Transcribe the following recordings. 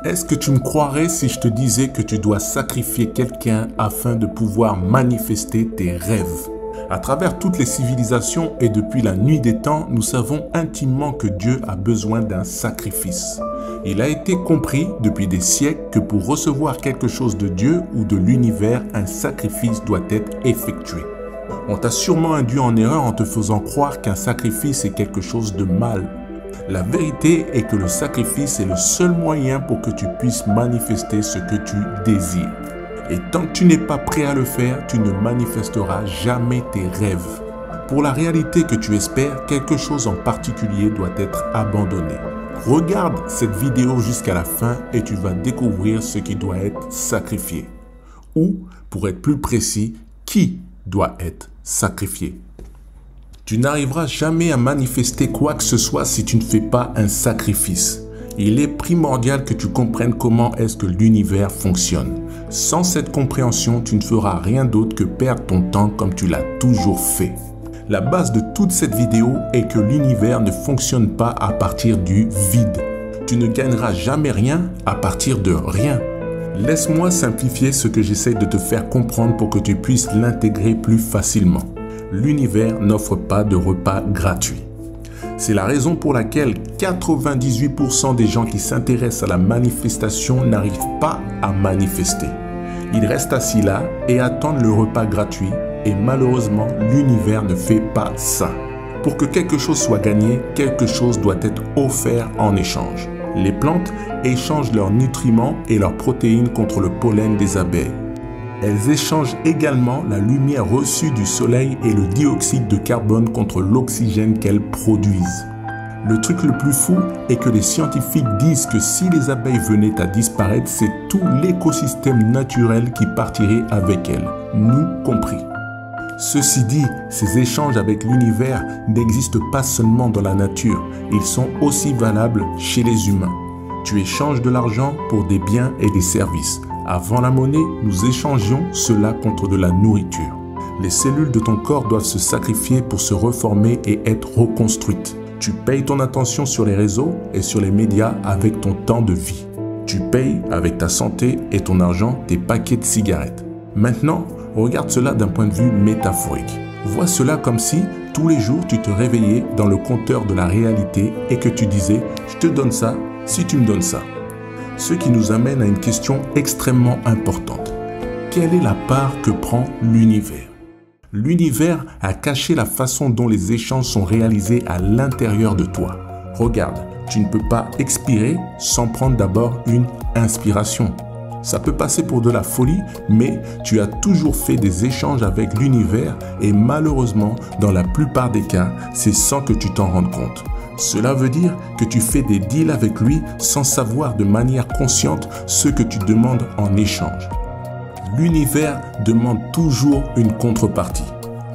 Est-ce que tu me croirais si je te disais que tu dois sacrifier quelqu'un afin de pouvoir manifester tes rêves? À travers toutes les civilisations et depuis la nuit des temps, nous savons intimement que Dieu a besoin d'un sacrifice. Il a été compris depuis des siècles que pour recevoir quelque chose de Dieu ou de l'univers, un sacrifice doit être effectué. On t'a sûrement induit en erreur en te faisant croire qu'un sacrifice est quelque chose de mal. La vérité est que le sacrifice est le seul moyen pour que tu puisses manifester ce que tu désires. Et tant que tu n'es pas prêt à le faire, tu ne manifesteras jamais tes rêves. Pour la réalité que tu espères, quelque chose en particulier doit être abandonné. Regarde cette vidéo jusqu'à la fin et tu vas découvrir ce qui doit être sacrifié. Ou, pour être plus précis, qui doit être sacrifié. Tu n'arriveras jamais à manifester quoi que ce soit si tu ne fais pas un sacrifice. Il est primordial que tu comprennes comment est-ce que l'univers fonctionne. Sans cette compréhension, tu ne feras rien d'autre que perdre ton temps comme tu l'as toujours fait. La base de toute cette vidéo est que l'univers ne fonctionne pas à partir du vide. Tu ne gagneras jamais rien à partir de rien. Laisse-moi simplifier ce que j'essaie de te faire comprendre pour que tu puisses l'intégrer plus facilement. L'univers n'offre pas de repas gratuits. C'est la raison pour laquelle 98% des gens qui s'intéressent à la manifestation n'arrivent pas à manifester. Ils restent assis là et attendent le repas gratuit et malheureusement, l'univers ne fait pas ça. Pour que quelque chose soit gagné, quelque chose doit être offert en échange. Les plantes échangent leurs nutriments et leurs protéines contre le pollen des abeilles. Elles échangent également la lumière reçue du soleil et le dioxyde de carbone contre l'oxygène qu'elles produisent. Le truc le plus fou est que les scientifiques disent que si les abeilles venaient à disparaître, c'est tout l'écosystème naturel qui partirait avec elles, nous compris. Ceci dit, ces échanges avec l'univers n'existent pas seulement dans la nature, ils sont aussi valables chez les humains. Tu échanges de l'argent pour des biens et des services. Avant la monnaie, nous échangions cela contre de la nourriture. Les cellules de ton corps doivent se sacrifier pour se reformer et être reconstruites. Tu payes ton attention sur les réseaux et sur les médias avec ton temps de vie. Tu payes avec ta santé et ton argent tes paquets de cigarettes. Maintenant, regarde cela d'un point de vue métaphorique. Vois cela comme si, tous les jours, tu te réveillais dans le compteur de la réalité et que tu disais « Je te donne ça si tu me donnes ça ». Ce qui nous amène à une question extrêmement importante. Quelle est la part que prend l'univers? L'univers a caché la façon dont les échanges sont réalisés à l'intérieur de toi. Regarde, tu ne peux pas expirer sans prendre d'abord une inspiration. Ça peut passer pour de la folie, mais tu as toujours fait des échanges avec l'univers et malheureusement, dans la plupart des cas, c'est sans que tu t'en rendes compte. Cela veut dire que tu fais des deals avec lui sans savoir de manière consciente ce que tu demandes en échange. L'univers demande toujours une contrepartie.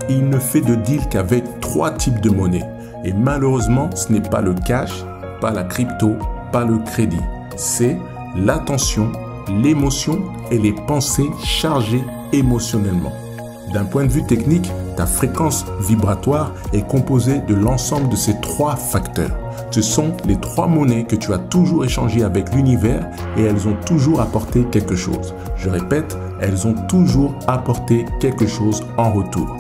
Il ne fait de deal qu'avec 3 types de monnaie. Et malheureusement, ce n'est pas le cash, pas la crypto, pas le crédit. C'est l'attention, l'émotion et les pensées chargées émotionnellement. D'un point de vue technique, ta fréquence vibratoire est composée de l'ensemble de ces 3 facteurs. Ce sont les 3 monnaies que tu as toujours échangées avec l'univers et elles ont toujours apporté quelque chose. Je répète, elles ont toujours apporté quelque chose en retour.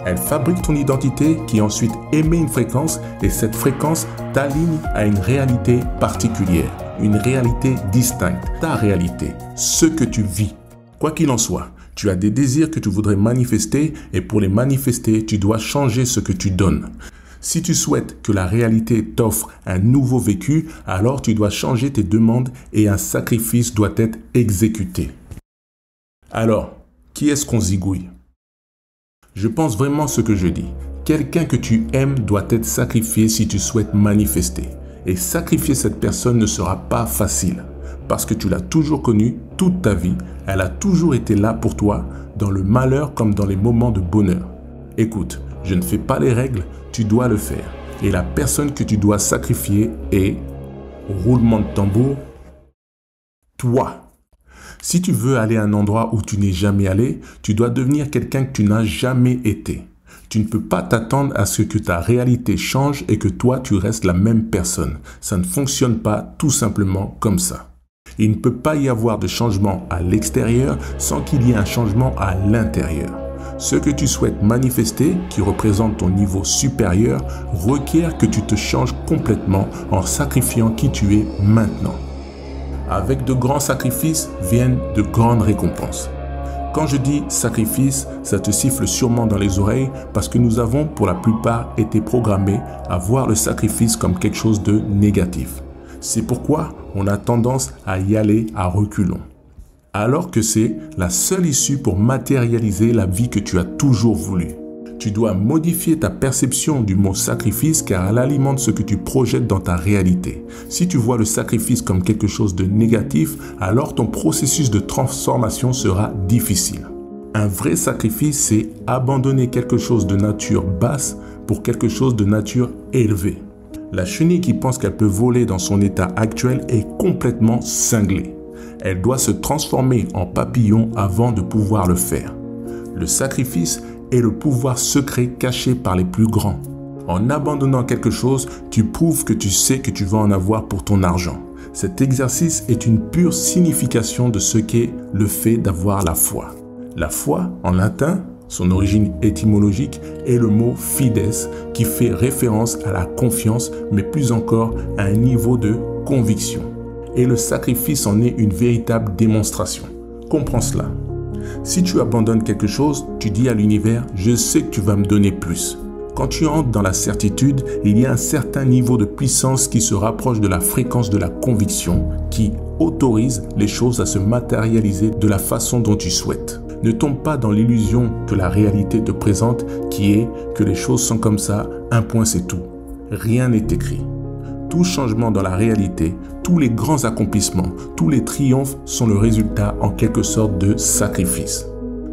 Elles fabriquent ton identité qui ensuite émet une fréquence et cette fréquence t'aligne à une réalité particulière, une réalité distincte, ta réalité, ce que tu vis. Quoi qu'il en soit, tu as des désirs que tu voudrais manifester et pour les manifester, tu dois changer ce que tu donnes. Si tu souhaites que la réalité t'offre un nouveau vécu, alors tu dois changer tes demandes et un sacrifice doit être exécuté. Alors, qui est-ce qu'on zigouille? Je pense vraiment ce que je dis. Quelqu'un que tu aimes doit être sacrifié si tu souhaites manifester. Et sacrifier cette personne ne sera pas facile. Parce que tu l'as toujours connue toute ta vie. Elle a toujours été là pour toi, dans le malheur comme dans les moments de bonheur. Écoute, je ne fais pas les règles, tu dois le faire. Et la personne que tu dois sacrifier est, roulement de tambour, toi. Si tu veux aller à un endroit où tu n'es jamais allé, tu dois devenir quelqu'un que tu n'as jamais été. Tu ne peux pas t'attendre à ce que ta réalité change et que toi, tu restes la même personne. Ça ne fonctionne pas tout simplement comme ça. Il ne peut pas y avoir de changement à l'extérieur sans qu'il y ait un changement à l'intérieur. Ce que tu souhaites manifester, qui représente ton niveau supérieur, requiert que tu te changes complètement en sacrifiant qui tu es maintenant. Avec de grands sacrifices viennent de grandes récompenses. Quand je dis sacrifice, ça te siffle sûrement dans les oreilles parce que nous avons pour la plupart été programmés à voir le sacrifice comme quelque chose de négatif. C'est pourquoi on a tendance à y aller à reculons. Alors que c'est la seule issue pour matérialiser la vie que tu as toujours voulu. Tu dois modifier ta perception du mot sacrifice car elle alimente ce que tu projettes dans ta réalité. Si tu vois le sacrifice comme quelque chose de négatif, alors ton processus de transformation sera difficile. Un vrai sacrifice, c'est abandonner quelque chose de nature basse pour quelque chose de nature élevée. La chenille qui pense qu'elle peut voler dans son état actuel est complètement cinglée. Elle doit se transformer en papillon avant de pouvoir le faire. Le sacrifice est le pouvoir secret caché par les plus grands. En abandonnant quelque chose, tu prouves que tu sais que tu vas en avoir pour ton argent. Cet exercice est une pure signification de ce qu'est le fait d'avoir la foi. La foi, en latin, son origine étymologique, est le mot fides qui fait référence à la confiance, mais plus encore à un niveau de conviction. Et le sacrifice en est une véritable démonstration. Comprends cela. Si tu abandonnes quelque chose, tu dis à l'univers « je sais que tu vas me donner plus ». Quand tu entres dans la certitude, il y a un certain niveau de puissance qui se rapproche de la fréquence de la conviction, qui autorise les choses à se matérialiser de la façon dont tu souhaites. Ne tombe pas dans l'illusion que la réalité te présente, qui est que les choses sont comme ça, un point c'est tout. Rien n'est écrit. Tout changement dans la réalité, tous les grands accomplissements, tous les triomphes sont le résultat en quelque sorte de sacrifice.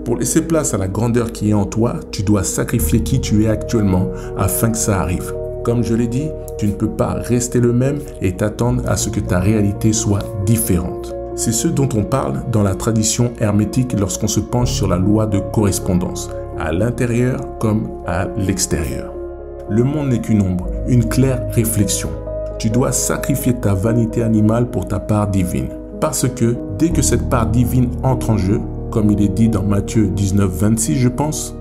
Pour laisser place à la grandeur qui est en toi, tu dois sacrifier qui tu es actuellement afin que ça arrive. Comme je l'ai dit, tu ne peux pas rester le même et t'attendre à ce que ta réalité soit différente. C'est ce dont on parle dans la tradition hermétique lorsqu'on se penche sur la loi de correspondance, à l'intérieur comme à l'extérieur. Le monde n'est qu'une ombre, une claire réflexion. Tu dois sacrifier ta vanité animale pour ta part divine. Parce que dès que cette part divine entre en jeu, comme il est dit dans Matthieu 19, 26, je pense,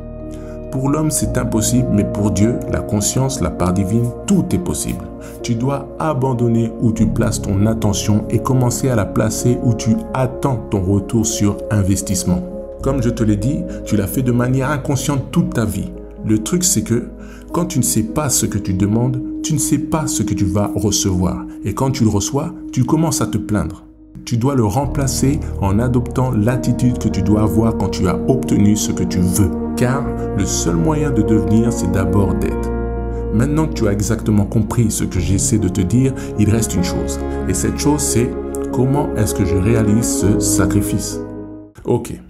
pour l'homme c'est impossible, mais pour Dieu, la conscience, la part divine, tout est possible. Tu dois abandonner où tu places ton attention et commencer à la placer où tu attends ton retour sur investissement. Comme je te l'ai dit, tu l'as fait de manière inconsciente toute ta vie. Le truc c'est que quand tu ne sais pas ce que tu demandes, tu ne sais pas ce que tu vas recevoir. Et quand tu le reçois, tu commences à te plaindre. Tu dois le remplacer en adoptant l'attitude que tu dois avoir quand tu as obtenu ce que tu veux. Car le seul moyen de devenir, c'est d'abord d'être. Maintenant que tu as exactement compris ce que j'essaie de te dire, il reste une chose. Et cette chose, c'est comment est-ce que je réalise ce sacrifice? Ok.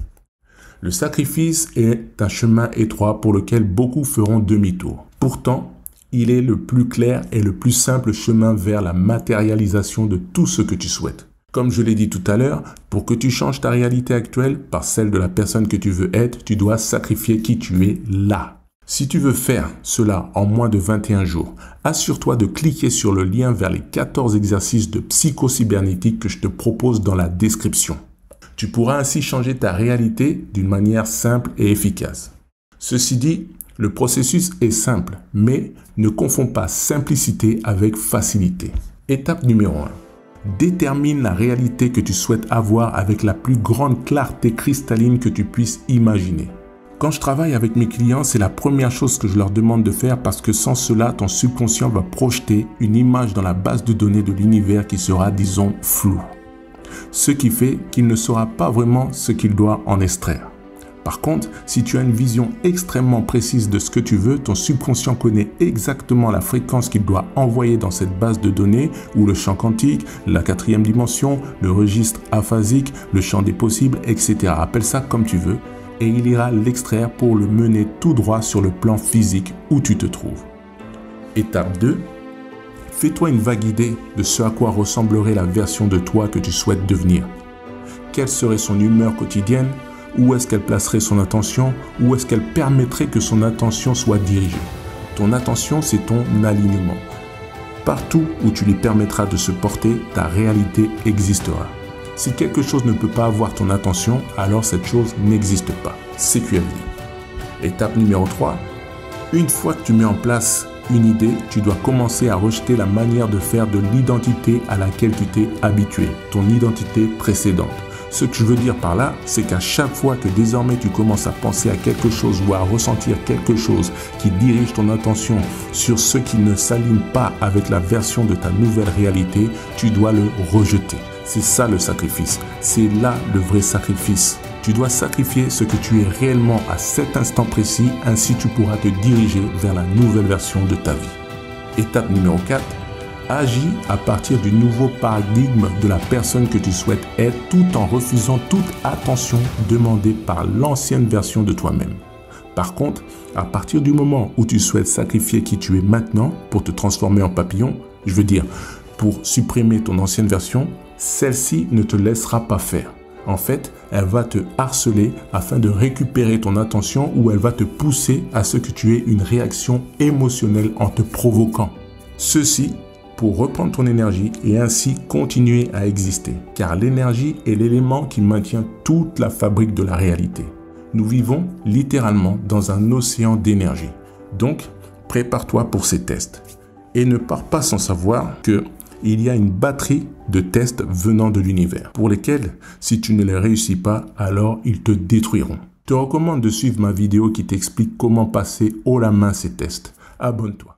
Le sacrifice est un chemin étroit pour lequel beaucoup feront demi-tour. Pourtant, il est le plus clair et le plus simple chemin vers la matérialisation de tout ce que tu souhaites. Comme je l'ai dit tout à l'heure, pour que tu changes ta réalité actuelle par celle de la personne que tu veux être, tu dois sacrifier qui tu es là. Si tu veux faire cela en moins de 21 jours, assure-toi de cliquer sur le lien vers les 14 exercices de psycho-cybernétique que je te propose dans la description. Tu pourras ainsi changer ta réalité d'une manière simple et efficace. Ceci dit, le processus est simple, mais ne confonds pas simplicité avec facilité. Étape numéro 1. Détermine la réalité que tu souhaites avoir avec la plus grande clarté cristalline que tu puisses imaginer. Quand je travaille avec mes clients, c'est la première chose que je leur demande de faire parce que sans cela, ton subconscient va projeter une image dans la base de données de l'univers qui sera, disons, floue. Ce qui fait qu'il ne saura pas vraiment ce qu'il doit en extraire. Par contre, si tu as une vision extrêmement précise de ce que tu veux, ton subconscient connaît exactement la fréquence qu'il doit envoyer dans cette base de données ou le champ quantique, la 4e dimension, le registre aphasique, le champ des possibles, etc. Appelle ça comme tu veux et il ira l'extraire pour le mener tout droit sur le plan physique où tu te trouves. Étape 2. Fais-toi une vague idée de ce à quoi ressemblerait la version de toi que tu souhaites devenir. Quelle serait son humeur quotidienne? Où est-ce qu'elle placerait son attention? Où est-ce qu'elle permettrait que son attention soit dirigée? Ton attention, c'est ton alignement. Partout où tu lui permettras de se porter, ta réalité existera. Si quelque chose ne peut pas avoir ton attention, alors cette chose n'existe pas. CQFD. Étape numéro 3. Une fois que tu mets en place une idée, tu dois commencer à rejeter la manière de faire de l'identité à laquelle tu t'es habitué, ton identité précédente. Ce que je veux dire par là, c'est qu'à chaque fois que désormais tu commences à penser à quelque chose ou à ressentir quelque chose qui dirige ton attention sur ce qui ne s'aligne pas avec la version de ta nouvelle réalité, tu dois le rejeter. C'est ça le sacrifice. C'est là le vrai sacrifice. Tu dois sacrifier ce que tu es réellement à cet instant précis, ainsi tu pourras te diriger vers la nouvelle version de ta vie. Étape numéro 4. Agis à partir du nouveau paradigme de la personne que tu souhaites être tout en refusant toute attention demandée par l'ancienne version de toi-même. Par contre, à partir du moment où tu souhaites sacrifier qui tu es maintenant pour te transformer en papillon, je veux dire pour supprimer ton ancienne version, celle-ci ne te laissera pas faire. En fait, elle va te harceler afin de récupérer ton attention ou elle va te pousser à ce que tu aies une réaction émotionnelle en te provoquant. Ceci pour reprendre ton énergie et ainsi continuer à exister. Car l'énergie est l'élément qui maintient toute la fabrique de la réalité. Nous vivons littéralement dans un océan d'énergie. Donc, prépare-toi pour ces tests. Et ne pars pas sans savoir que il y a une batterie de tests venant de l'univers pour lesquels, si tu ne les réussis pas, alors ils te détruiront. Je te recommande de suivre ma vidéo qui t'explique comment passer haut la main ces tests. Abonne-toi.